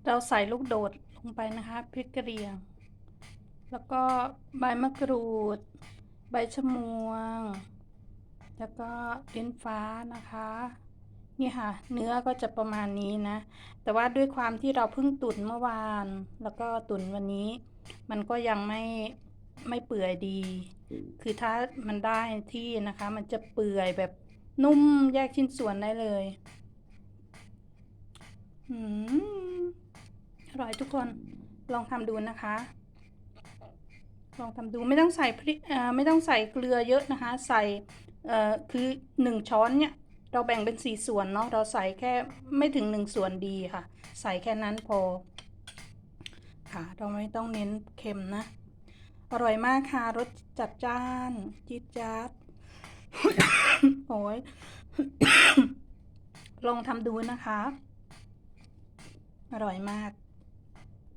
เราใส่ลูกโดดลงไปนะคะพริกกระเหรี่ยงแล้วก็ใบมะกรูดใบชะมวงแล้วก็ลิ้นฟ้านะคะนี่ค่ะเนื้อก็จะประมาณนี้นะแต่ว่าด้วยความที่เราเพิ่งตุ๋นเมื่อวานแล้วก็ตุ๋นวันนี้มันก็ยังไม่เปื่อยดีคือถ้ามันได้ที่นะคะมันจะเปื่อยแบบนุ่มแยกชิ้นส่วนได้เลยอร่อยทุกคนลองทำดูนะคะลองทำดูไม่ต้องใส่พริกไม่ต้องใส่เกลือเยอะนะคะใส่คือ1 ช้อนเนี่ยเราแบ่งเป็น4 ส่วนเนาะเราใส่แค่ไม่ถึง1 ส่วนดีค่ะใส่แค่นั้นพอค่ะเราไม่ต้องเน้นเค็มนะอร่อยมากค่ะรสจัดจ้านจี๊ดจ๊าดโอ้ยลองทำดูนะคะอร่อยมาก